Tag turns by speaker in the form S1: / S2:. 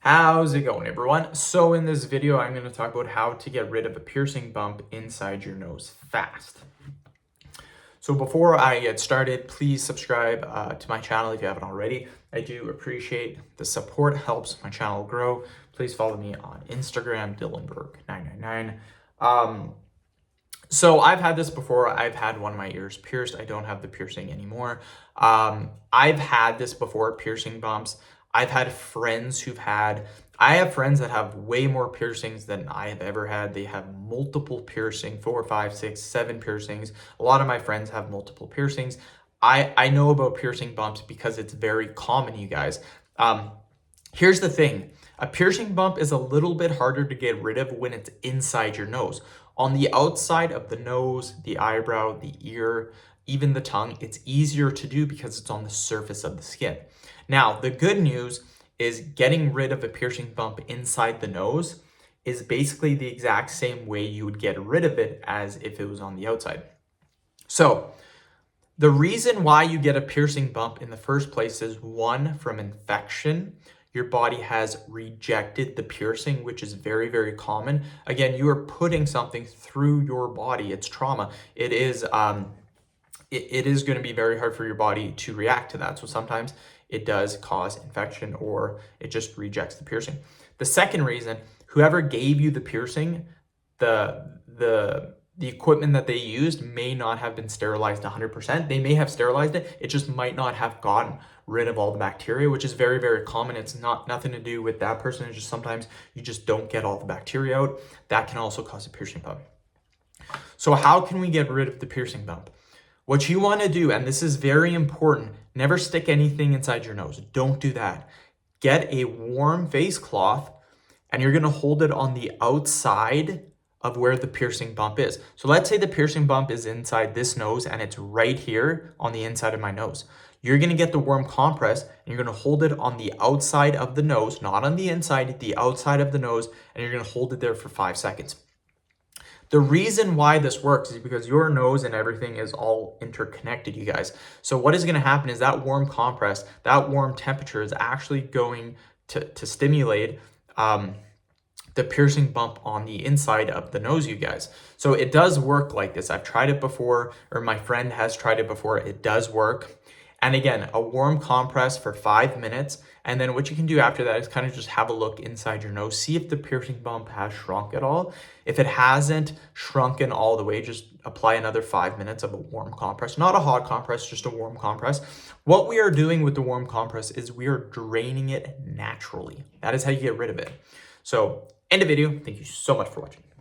S1: How's it going, everyone? So in this video, I'm going to talk about how to get rid of a piercing bump inside your nose fast. So before I get started, please subscribe to my channel if you haven't already. I do appreciate the support, helps my channel grow. Please follow me on Instagram, Dylanberg999. So I've had this before. I've had one of my ears pierced. I don't have the piercing anymore. I've had this before, piercing bumps. I have friends that have way more piercings than I have ever had. They have multiple piercing, 4, 5, 6, 7 piercings. A lot of my friends have multiple piercings. I know about piercing bumps because it's very common, you guys. Here's the thing. A piercing bump is a little bit harder to get rid of when it's inside your nose. On the outside of the nose, the eyebrow, the ear, even the tongue, it's easier to do because it's on the surface of the skin. Now, the good news is getting rid of a piercing bump inside the nose is basically the exact same way you would get rid of it as if it was on the outside. So, the reason why you get a piercing bump in the first place is one, from infection. Your body has rejected the piercing, which is very, very common. Again, you are putting something through your body. It's trauma. It is going to be very hard for your body to react to that. So sometimes it does cause infection or it just rejects the piercing. The second reason, whoever gave you the piercing, the equipment that they used may not have been sterilized 100%. They may have sterilized it. It just might not have gotten rid of all the bacteria, which is very, very common. It's nothing to do with that person. It's just sometimes you just don't get all the bacteria out. That can also cause a piercing bump. So how can we get rid of the piercing bump? What you want to do, and this is very important, never stick anything inside your nose. Don't do that. Get a warm face cloth and you're going to hold it on the outside of where the piercing bump is. So let's say the piercing bump is inside this nose and it's right here on the inside of my nose. You're going to get the warm compress and you're going to hold it on the outside of the nose, not on the inside, the outside of the nose, and you're going to hold it there for 5 seconds. The reason why this works is because your nose and everything is all interconnected, you guys. So what is going to happen is that warm compress, that warm temperature is actually going to stimulate the piercing bump on the inside of the nose, you guys. So it does work like this. I've tried it before, or my friend has tried it before. It does work. And again, a warm compress for 5 minutes. And then what you can do after that is kind of just have a look inside your nose. See if the piercing bump has shrunk at all. If it hasn't shrunken all the way, just apply another 5 minutes of a warm compress. Not a hot compress, just a warm compress. What we are doing with the warm compress is we are draining it naturally. That is how you get rid of it. So, end of video. Thank you so much for watching.